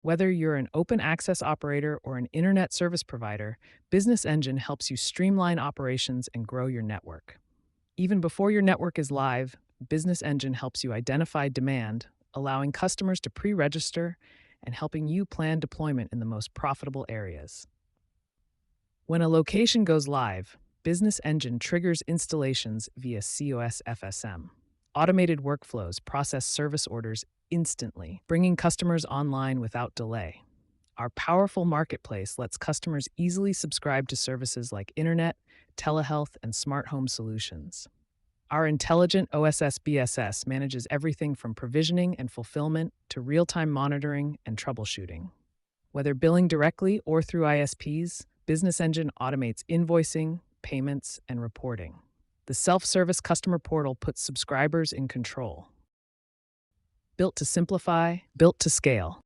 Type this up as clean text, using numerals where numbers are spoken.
Whether you're an open access operator or an internet service provider, Business Engine helps you streamline operations and grow your network. Even before your network is live, Business Engine helps you identify demand, allowing customers to pre-register and helping you plan deployment in the most profitable areas. When a location goes live, Business Engine triggers installations via COS FSM. Automated workflows process service orders instantly, bringing customers online without delay. Our powerful marketplace lets customers easily subscribe to services like internet, telehealth, and smart home solutions. Our intelligent OSS BSS manages everything from provisioning and fulfillment to real-time monitoring and troubleshooting. Whether billing directly or through ISPs, Business Engine automates invoicing, payments, and reporting. The self-service customer portal puts subscribers in control. Built to simplify, built to scale.